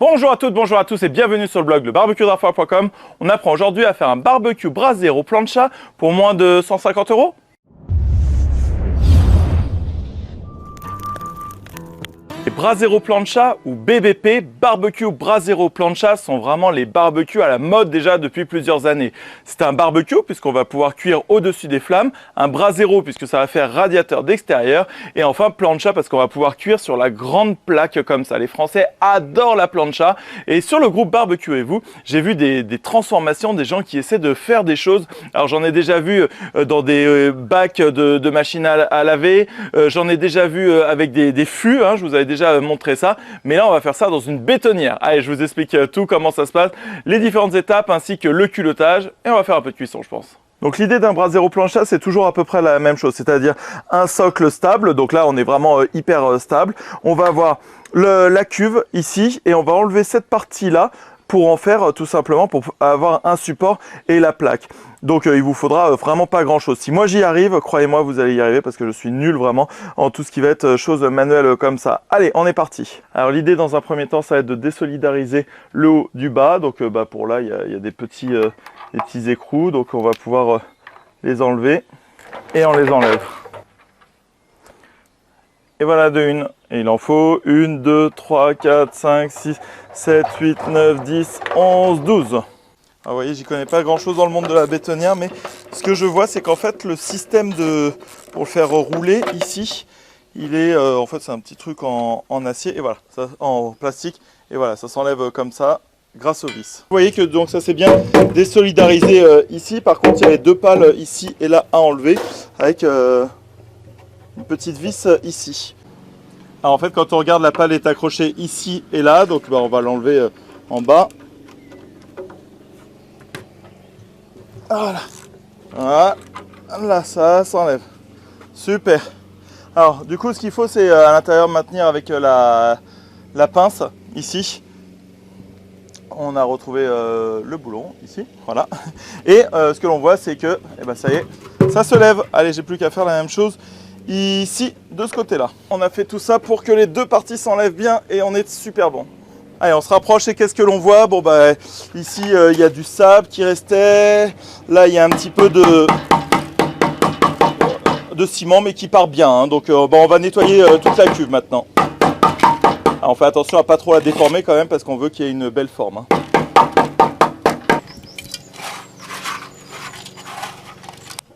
Bonjour à toutes, bonjour à tous et bienvenue sur le blog lebarbecuedrafort.com. On apprend aujourd'hui à faire un barbecue Brasero plancha pour moins de 150 €. Les Brasero plancha ou BBP, barbecue Brasero plancha, sont vraiment les barbecues à la mode déjà depuis plusieurs années. C'est un barbecue puisqu'on va pouvoir cuire au-dessus des flammes, un Brasero puisque ça va faire radiateur d'extérieur et enfin plancha parce qu'on va pouvoir cuire sur la grande plaque comme ça. Les Français adorent la plancha et sur le groupe Barbecue et vous, j'ai vu des transformations, des gens qui essaient de faire des choses. Alors j'en ai déjà vu dans des bacs de machines à laver, j'en ai déjà vu avec des fûts, je vous avais déjà montré ça, mais là on va faire ça dans une bétonnière. Allez, je vous explique tout, comment ça se passe, les différentes étapes ainsi que le culottage et on va faire un peu de cuisson je pense. Donc l'idée d'un Brasero plancha, c'est toujours à peu près la même chose, c'est-à-dire un socle stable, donc là on est vraiment hyper stable. On va avoir la cuve ici et on va enlever cette partie-là pour en faire tout simplement pour avoir un support et la plaque. Donc il vous faudra vraiment pas grand chose. Si moi j'y arrive, croyez-moi vous allez y arriver parce que je suis nul vraiment en tout ce qui va être chose manuelle comme ça. Allez, on est parti. Alors l'idée dans un premier temps ça va être de désolidariser le haut du bas. Donc pour là il y a des petits écrous, donc on va pouvoir les enlever et on les enlève. Et voilà de une. Et il en faut 1, 2, 3, 4, 5, 6, 7, 8, 9, 10, 11, 12. Alors vous voyez, j'y connais pas grand chose dans le monde de la bétonnière, mais ce que je vois, c'est qu'en fait, le système pour le faire rouler ici, il est, en fait, c'est un petit truc en acier, et voilà, ça, en plastique, et voilà, ça s'enlève comme ça, grâce au vis. Vous voyez que donc ça c'est bien désolidarisé ici, par contre, il y a les deux pales ici et là à enlever, avec une petite vis ici. Alors en fait quand on regarde la pale est accrochée ici et là, donc on va l'enlever en bas. Voilà, là ça s'enlève. Super. Alors du coup ce qu'il faut c'est à l'intérieur maintenir avec la pince ici. On a retrouvé le boulon ici, voilà. Et ce que l'on voit c'est que, ça y est, ça se lève. Allez, j'ai plus qu'à faire la même chose ici, de ce côté-là. On a fait tout ça pour que les deux parties s'enlèvent bien et on est super bon. Allez, on se rapproche et qu'est-ce que l'on voit? Bon ici il y a du sable qui restait. Là il y a un petit peu de ciment mais qui part bien. Donc on va nettoyer toute la cuve maintenant. Alors, on fait attention à pas trop la déformer quand même parce qu'on veut qu'il y ait une belle forme.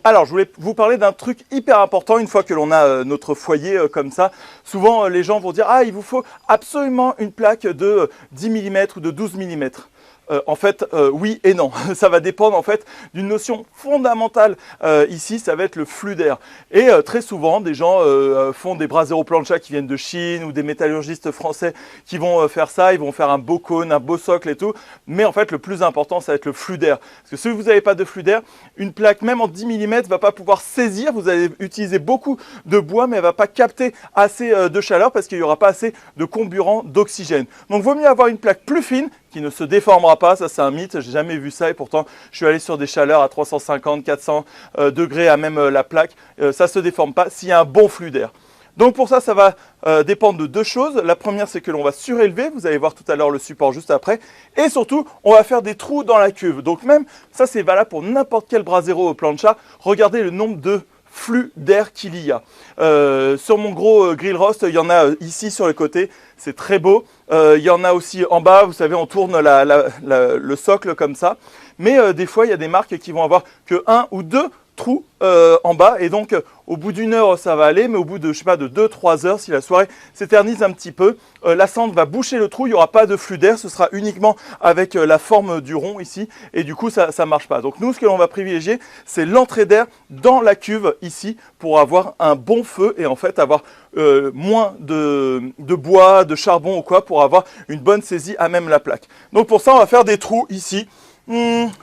Alors, je voulais vous parler d'un truc hyper important une fois que l'on a notre foyer comme ça. Souvent, les gens vont dire « Ah, il vous faut absolument une plaque de 10 mm ou de 12 mm ». En fait, oui et non. Ça va dépendre en fait d'une notion fondamentale. Ici, ça va être le flux d'air. Et très souvent, des gens font des Brasero plancha qui viennent de Chine ou des métallurgistes français qui vont faire ça. Ils vont faire un beau cône, un beau socle et tout. Mais en fait, le plus important, ça va être le flux d'air. Parce que si vous n'avez pas de flux d'air, une plaque, même en 10 mm, ne va pas pouvoir saisir. Vous allez utiliser beaucoup de bois, mais elle ne va pas capter assez de chaleur parce qu'il n'y aura pas assez de comburant d'oxygène. Donc, il vaut mieux avoir une plaque plus fine qui ne se déformera pas, ça c'est un mythe, j'ai jamais vu ça et pourtant je suis allé sur des chaleurs à 350, 400 degrés à même la plaque, ça se déforme pas s'il y a un bon flux d'air. Donc pour ça, ça va dépendre de deux choses. La première, c'est que l'on va surélever, vous allez voir tout à l'heure le support juste après, et surtout, on va faire des trous dans la cuve. Donc même, ça c'est valable pour n'importe quel Brasero plancha, regardez le nombre de flux d'air qu'il y a. Sur mon gros grill roast, il y en a ici sur le côté, c'est très beau. Il y en a aussi en bas, vous savez, on tourne le socle comme ça. Mais des fois, il y a des marques qui vont avoir que 1 ou 2 trous en bas. Et donc, au bout d'une heure, ça va aller. Mais au bout de, je sais pas, de 2-3 heures, si la soirée s'éternise un petit peu, la cendre va boucher le trou. Il n'y aura pas de flux d'air. Ce sera uniquement avec la forme du rond ici. Et du coup, ça ne marche pas. Donc, nous, ce que l'on va privilégier, c'est l'entrée d'air dans la cuve ici pour avoir un bon feu et en fait avoir moins de bois, de charbon ou quoi pour avoir une bonne saisie à même la plaque. Donc, pour ça, on va faire des trous ici.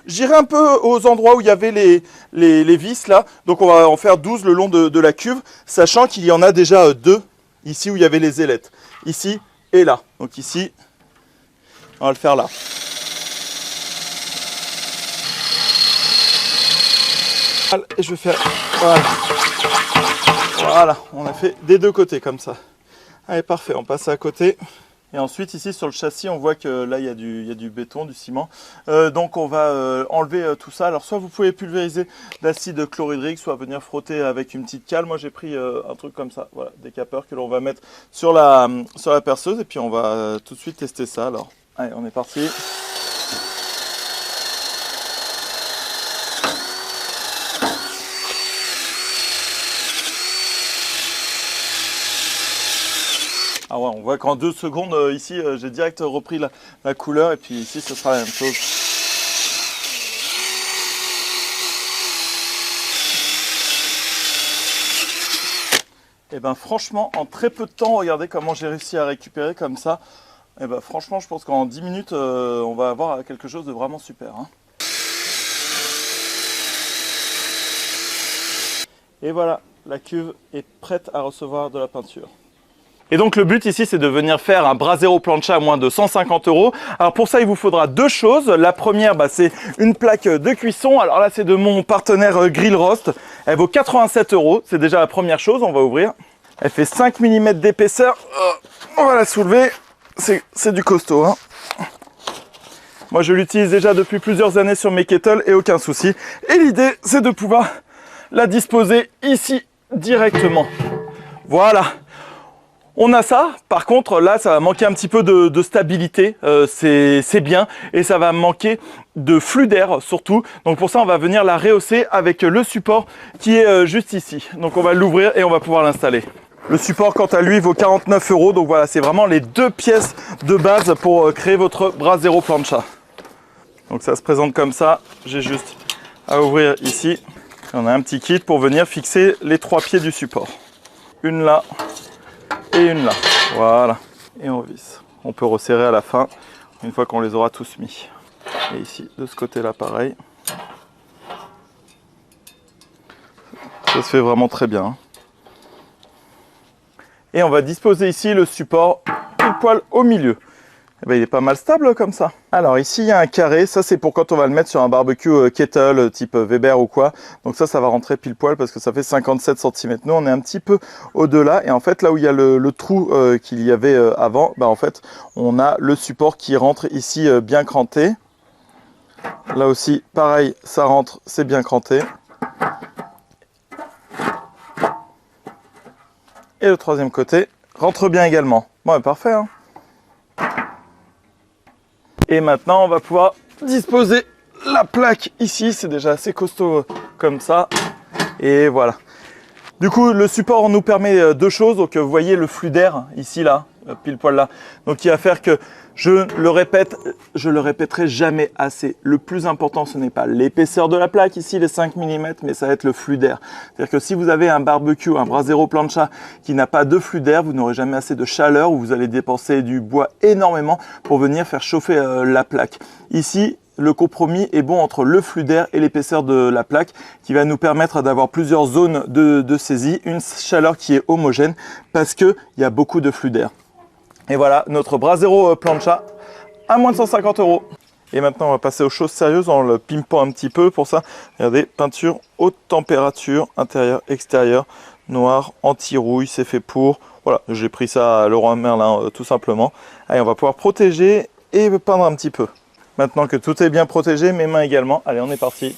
J'irai un peu aux endroits où il y avait les vis là, donc on va en faire 12 le long de la cuve, sachant qu'il y en a déjà 2 ici où il y avait les ailettes, ici et là. Donc ici, on va le faire là. Et je vais faire, voilà, on a fait des deux côtés comme ça. Allez, parfait, on passe à côté. Et ensuite ici sur le châssis on voit que là il y a du béton, du ciment. Donc on va enlever tout ça. Alors soit vous pouvez pulvériser d'acide chlorhydrique, soit venir frotter avec une petite cale. Moi j'ai pris un truc comme ça, voilà, des capeurs que l'on va mettre sur la perceuse et puis on va tout de suite tester ça. Alors allez, on est parti. Ah ouais, on voit qu'en 2 secondes, ici, j'ai direct repris la couleur et puis ici, ce sera la même chose. Et ben franchement, en très peu de temps, regardez comment j'ai réussi à récupérer comme ça. Et ben franchement, je pense qu'en 10 minutes, on va avoir quelque chose de vraiment super. Hein. Et voilà, la cuve est prête à recevoir de la peinture. Et donc le but ici c'est de venir faire un Brasero plancha à moins de 150 €. Alors pour ça il vous faudra 2 choses. La première c'est une plaque de cuisson. Alors là c'est de mon partenaire Grillrost. Elle vaut 87 €. C'est déjà la première chose, on va ouvrir. Elle fait 5 mm d'épaisseur. On va la soulever. C'est du costaud. Hein. Moi je l'utilise déjà depuis plusieurs années sur mes kettles et aucun souci. Et l'idée c'est de pouvoir la disposer ici directement. Voilà. On a ça, par contre là ça va manquer un petit peu de stabilité, c'est bien, et ça va manquer de flux d'air surtout. Donc pour ça on va venir la rehausser avec le support qui est juste ici. Donc on va l'ouvrir et on va pouvoir l'installer. Le support quant à lui vaut 49 €, donc voilà c'est vraiment les 2 pièces de base pour créer votre Brasero plancha. Donc ça se présente comme ça, j'ai juste à ouvrir ici. On a un petit kit pour venir fixer les 3 pieds du support. Une là. Et une là, voilà, et on visse. On peut resserrer à la fin, une fois qu'on les aura tous mis. Et ici, de ce côté-là, pareil. Ça se fait vraiment très bien. Et on va disposer ici le support pile poil au milieu. Et ben, il est pas mal stable comme ça. Alors ici il y a un carré, ça c'est pour quand on va le mettre sur un barbecue kettle type Weber ou quoi. Donc ça va rentrer pile poil parce que ça fait 57 cm. Nous on est un petit peu au-delà et en fait là où il y a le trou qu'il y avait avant, en fait on a le support qui rentre ici bien cranté. Là aussi pareil, ça rentre, c'est bien cranté. Et le troisième côté rentre bien également. Bon, parfait hein. Et maintenant, on va pouvoir disposer la plaque ici. C'est déjà assez costaud comme ça. Et voilà. Du coup, le support nous permet 2 choses. Donc, vous voyez le flux d'air ici, là, pile poil là. Donc, il va faire que, je le répéterai jamais assez. Le plus important, ce n'est pas l'épaisseur de la plaque, ici, les 5 mm, mais ça va être le flux d'air. C'est-à-dire que si vous avez un barbecue, un Brasero plancha qui n'a pas de flux d'air, vous n'aurez jamais assez de chaleur ou vous allez dépenser du bois énormément pour venir faire chauffer la plaque. Ici, le compromis est bon entre le flux d'air et l'épaisseur de la plaque qui va nous permettre d'avoir plusieurs zones de saisie, une chaleur qui est homogène parce qu'il y a beaucoup de flux d'air. Et voilà notre Brasero plancha à moins de 150 €. Et maintenant on va passer aux choses sérieuses en le pimpant un petit peu. Pour ça, regardez, peinture haute température, intérieur, extérieur, noir, anti-rouille, c'est fait pour. Voilà, j'ai pris ça à Leroy Merlin tout simplement. Allez, on va pouvoir protéger et peindre un petit peu. Maintenant que tout est bien protégé, mes mains également. Allez, on est parti.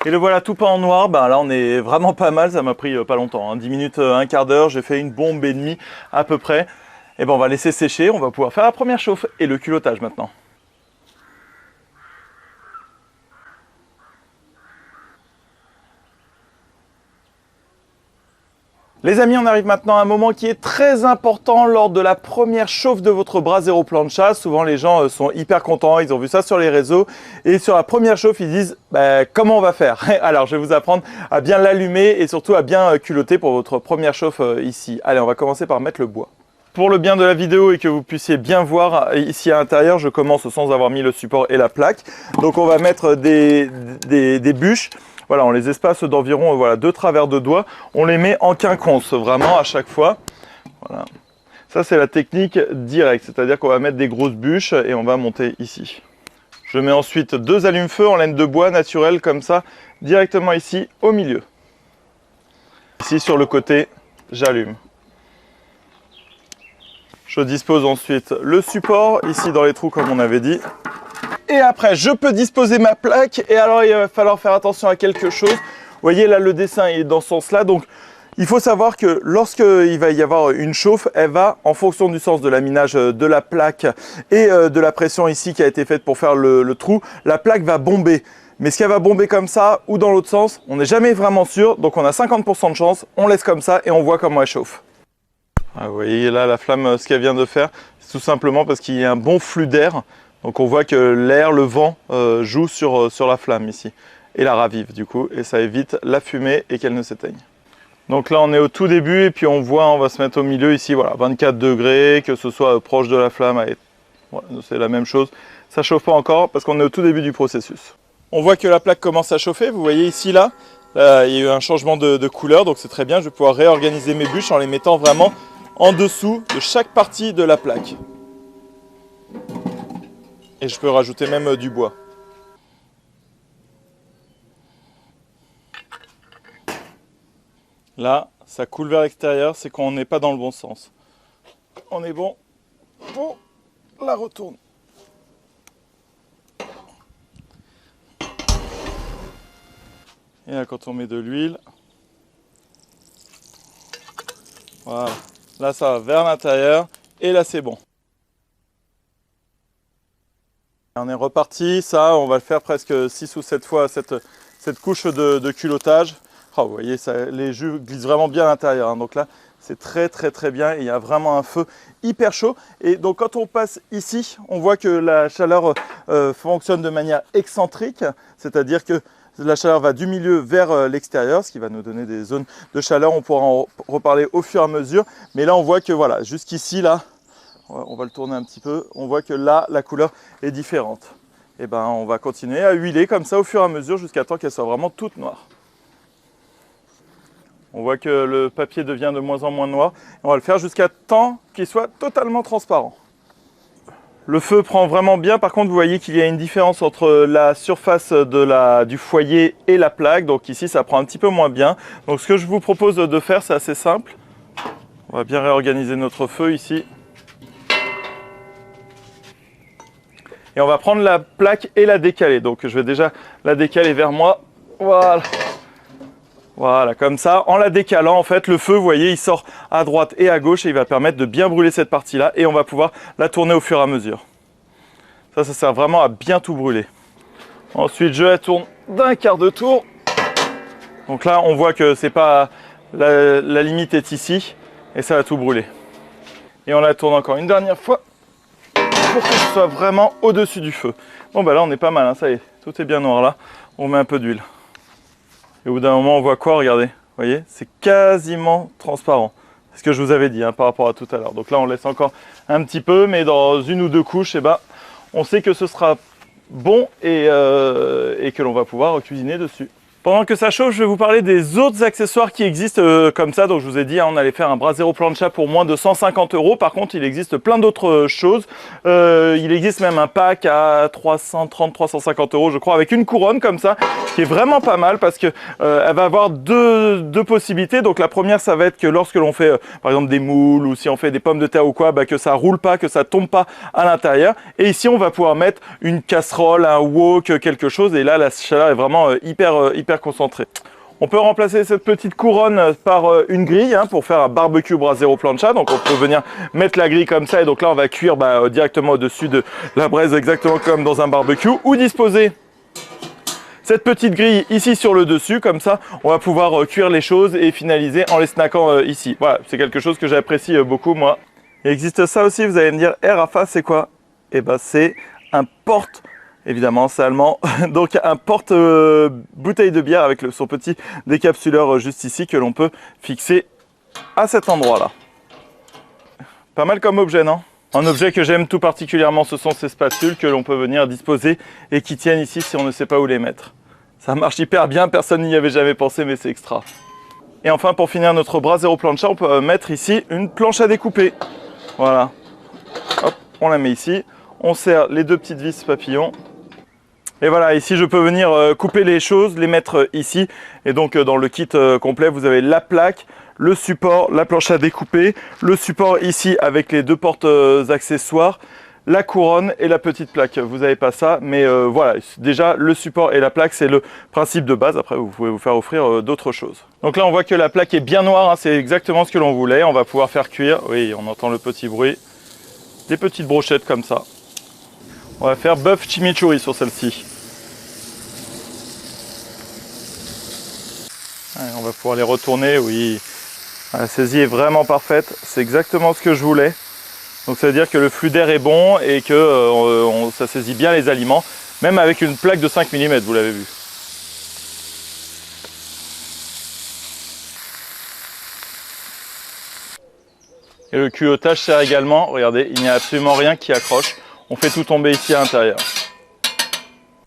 Et le voilà tout peint en noir, là on est vraiment pas mal, ça m'a pris pas longtemps, hein. 10 minutes, un quart d'heure, j'ai fait une bombe et demie à peu près. Et on va laisser sécher, on va pouvoir faire la première chauffe et le culottage maintenant. Les amis, on arrive maintenant à un moment qui est très important lors de la première chauffe de votre Brasero plancha. Souvent, les gens sont hyper contents, ils ont vu ça sur les réseaux. Et sur la première chauffe, ils disent comment on va faire? Alors, je vais vous apprendre à bien l'allumer et surtout à bien culotter pour votre première chauffe ici. Allez, on va commencer par mettre le bois. Pour le bien de la vidéo et que vous puissiez bien voir ici à l'intérieur, je commence sans avoir mis le support et la plaque. Donc, on va mettre des bûches. Voilà, on les espace d'environ 2 travers de doigts. On les met en quinconce, vraiment à chaque fois. Voilà. Ça, c'est la technique directe, c'est-à-dire qu'on va mettre des grosses bûches et on va monter ici. Je mets ensuite 2 allumes-feu en laine de bois naturelle, comme ça, directement ici, au milieu. Ici, sur le côté, j'allume. Je dispose ensuite le support, ici dans les trous, comme on avait dit. Et après, je peux disposer ma plaque. Et alors, il va falloir faire attention à quelque chose. Vous voyez, là, le dessin est dans ce sens-là. Donc, il faut savoir que lorsqu'il va y avoir une chauffe, elle va, en fonction du sens de l'aminage de la plaque et de la pression ici qui a été faite pour faire le trou, la plaque va bomber. Mais est-ce qu'elle va bomber comme ça ou dans l'autre sens? On n'est jamais vraiment sûr. Donc, on a 50% de chance. On laisse comme ça et on voit comment elle chauffe. Ah, vous voyez là, la flamme, ce qu'elle vient de faire, c'est tout simplement parce qu'il y a un bon flux d'air. Donc on voit que l'air, le vent joue sur la flamme ici et la ravive du coup et ça évite la fumée et qu'elle ne s'éteigne. Donc là on est au tout début et puis on voit, on va se mettre au milieu ici, voilà, 24 degrés, que ce soit proche de la flamme, voilà, c'est la même chose. Ça ne chauffe pas encore parce qu'on est au tout début du processus. On voit que la plaque commence à chauffer, vous voyez ici là, il y a eu un changement de couleur donc c'est très bien, je vais pouvoir réorganiser mes bûches en les mettant vraiment en dessous de chaque partie de la plaque. Et je peux rajouter même du bois. Là, ça coule vers l'extérieur, c'est qu'on n'est pas dans le bon sens. On est bon, on la retourne. Et là, quand on met de l'huile, voilà. Là, ça va vers l'intérieur et là, c'est bon. On est reparti, ça on va le faire presque 6 ou 7 fois cette couche de culottage. Oh, vous voyez, ça, les jus glissent vraiment bien à l'intérieur, hein. Donc là c'est très bien et il y a vraiment un feu hyper chaud. Et donc quand on passe ici, on voit que la chaleur fonctionne de manière excentrique, c'est-à-dire que la chaleur va du milieu vers l'extérieur, ce qui va nous donner des zones de chaleur. On pourra en reparler au fur et à mesure, mais là on voit que voilà, jusqu'ici là, on va le tourner un petit peu, on voit que là, la couleur est différente. Et ben, on va continuer à huiler comme ça au fur et à mesure jusqu'à temps qu'elle soit vraiment toute noire. On voit que le papier devient de moins en moins noir. On va le faire jusqu'à temps qu'il soit totalement transparent. Le feu prend vraiment bien. Par contre, vous voyez qu'il y a une différence entre la surface du foyer et la plaque. Donc ici, ça prend un petit peu moins bien. Donc ce que je vous propose de faire, c'est assez simple. On va bien réorganiser notre feu ici. Et on va prendre la plaque et la décaler. Donc je vais déjà la décaler vers moi. Voilà. Voilà, comme ça. En la décalant, en fait, le feu, vous voyez, il sort à droite et à gauche et il va permettre de bien brûler cette partie-là. Et on va pouvoir la tourner au fur et à mesure. Ça sert vraiment à bien tout brûler. Ensuite, je la tourne d'un quart de tour. Donc là, on voit que c'est pas la limite est ici. Et ça va tout brûler. Et on la tourne encore une dernière fois, pour que ce soit vraiment au-dessus du feu. Bon bah là on est pas mal, hein, ça y est, tout est bien noir là. On met un peu d'huile. Et au bout d'un moment on voit quoi, regardez, vous voyez, c'est quasiment transparent. C'est ce que je vous avais dit, hein, par rapport à tout à l'heure. Donc là on laisse encore un petit peu, mais dans 1 ou 2 couches, eh ben, on sait que ce sera bon et que l'on va pouvoir cuisiner dessus. Pendant que ça chauffe, je vais vous parler des autres accessoires qui existent comme ça. Donc je vous ai dit, hein, on allait faire un Brasero plancha pour moins de 150 €. Par contre, il existe plein d'autres choses. Il existe même un pack à 330-350 € je crois, avec une couronne comme ça, qui est vraiment pas mal parce que elle va avoir deux possibilités. Donc la première, ça va être que lorsque l'on fait par exemple des moules ou si on fait des pommes de terre ou quoi, bah, que ça roule pas, que ça tombe pas à l'intérieur. Et ici, on va pouvoir mettre une casserole, un wok, quelque chose. Et là, la chaleur est vraiment hyper concentré. On peut remplacer cette petite couronne par une grille, hein, pour faire un barbecue Brasero plancha. Donc on peut venir mettre la grille comme ça et donc là on va cuire directement au-dessus de la braise, exactement comme dans un barbecue, ou disposer cette petite grille ici sur le dessus, comme ça on va pouvoir cuire les choses et finaliser en les snackant ici. Voilà, c'est quelque chose que j'apprécie beaucoup moi. Il existe ça aussi, vous allez me dire, Rafa, c'est quoi? Eh ben c'est un porte. Évidemment, c'est allemand. Donc un porte-bouteille de bière avec son petit décapsuleur juste ici que l'on peut fixer à cet endroit-là. Pas mal comme objet, non? Un objet que j'aime tout particulièrement, ce sont ces spatules que l'on peut venir disposer et qui tiennent ici si on ne sait pas où les mettre. Ça marche hyper bien, personne n'y avait jamais pensé, mais c'est extra. Et enfin, pour finir notre Brasero plancha, on peut mettre ici une planche à découper. Voilà. Hop, on la met ici. On serre les deux petites vis papillons. Et voilà, ici je peux venir couper les choses, les mettre ici. Et donc dans le kit complet, vous avez la plaque, le support, la planche à découper, le support ici avec les deux portes accessoires, la couronne et la petite plaque. Vous n'avez pas ça, mais voilà, déjà le support et la plaque, c'est le principe de base. Après, vous pouvez vous faire offrir d'autres choses. Donc là, on voit que la plaque est bien noire, hein, c'est exactement ce que l'on voulait. On va pouvoir faire cuire, oui, on entend le petit bruit, des petites brochettes comme ça. On va faire bœuf chimichurri sur celle-ci. On va pouvoir les retourner, oui. La saisie est vraiment parfaite, c'est exactement ce que je voulais. Donc ça veut dire que le flux d'air est bon et que ça saisit bien les aliments, même avec une plaque de 5 mm, vous l'avez vu. Et le culottage sert également, regardez, il n'y a absolument rien qui accroche. On fait tout tomber ici à l'intérieur.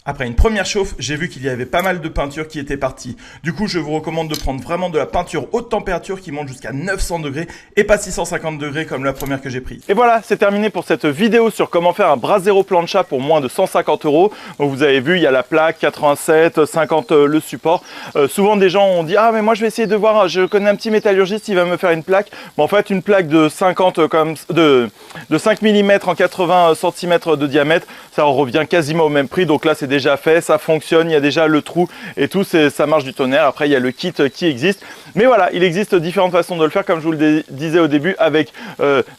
Après une première chauffe, j'ai vu qu'il y avait pas mal de peinture qui était partie. Du coup, je vous recommande de prendre vraiment de la peinture haute température qui monte jusqu'à 900 degrés et pas 650 degrés comme la première que j'ai prise. Et voilà, c'est terminé pour cette vidéo sur comment faire un Brasero plancha pour moins de 150 €. Donc vous avez vu, il y a la plaque, 87, 50 le support. Souvent des gens ont dit « Ah mais moi je vais essayer de voir, je connais un petit métallurgiste, il va me faire une plaque. » Mais en fait, une plaque de 50 comme de 5 mm en 80 cm de diamètre, ça revient quasiment au même prix. Donc là, c'est déjà fait, ça fonctionne, il y a déjà le trou et tout, ça marche du tonnerre. Après, il y a le kit qui existe. Mais voilà, il existe différentes façons de le faire, comme je vous le disais au début, avec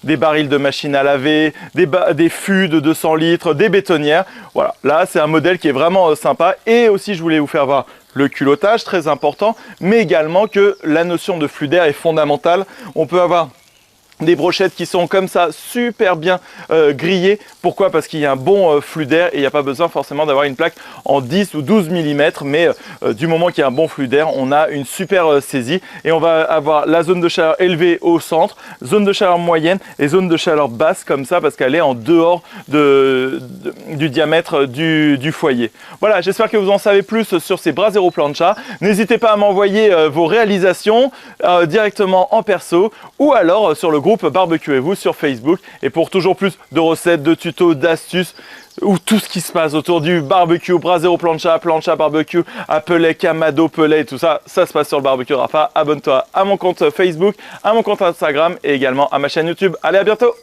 des barils de machine à laver, des fûts de 200 litres, des bétonnières. Voilà, là, c'est un modèle qui est vraiment sympa. Et aussi, je voulais vous faire voir le culottage, très important, mais également que la notion de flux d'air est fondamentale. On peut avoir des brochettes qui sont comme ça, super bien grillées. Pourquoi? Parce qu'il y a un bon flux d'air et il n'y a pas besoin forcément d'avoir une plaque en 10 ou 12 mm. Mais du moment qu'il y a un bon flux d'air, on a une super saisie. Et on va avoir la zone de chaleur élevée au centre, zone de chaleur moyenne et zone de chaleur basse comme ça parce qu'elle est en dehors du diamètre du foyer. Voilà, j'espère que vous en savez plus sur ces Brasero plancha. N'hésitez pas à m'envoyer vos réalisations directement en perso ou alors sur le groupe Barbecuez-vous sur Facebook. Et pour toujours plus de recettes, de tutos, d'astuces ou tout ce qui se passe autour du barbecue, Brasero plancha, plancha barbecue, Appelet, Kamado, Pellet, tout ça, ça se passe sur le barbecue Rafa. Abonne-toi à mon compte Facebook, à mon compte Instagram et également à ma chaîne YouTube. Allez, à bientôt!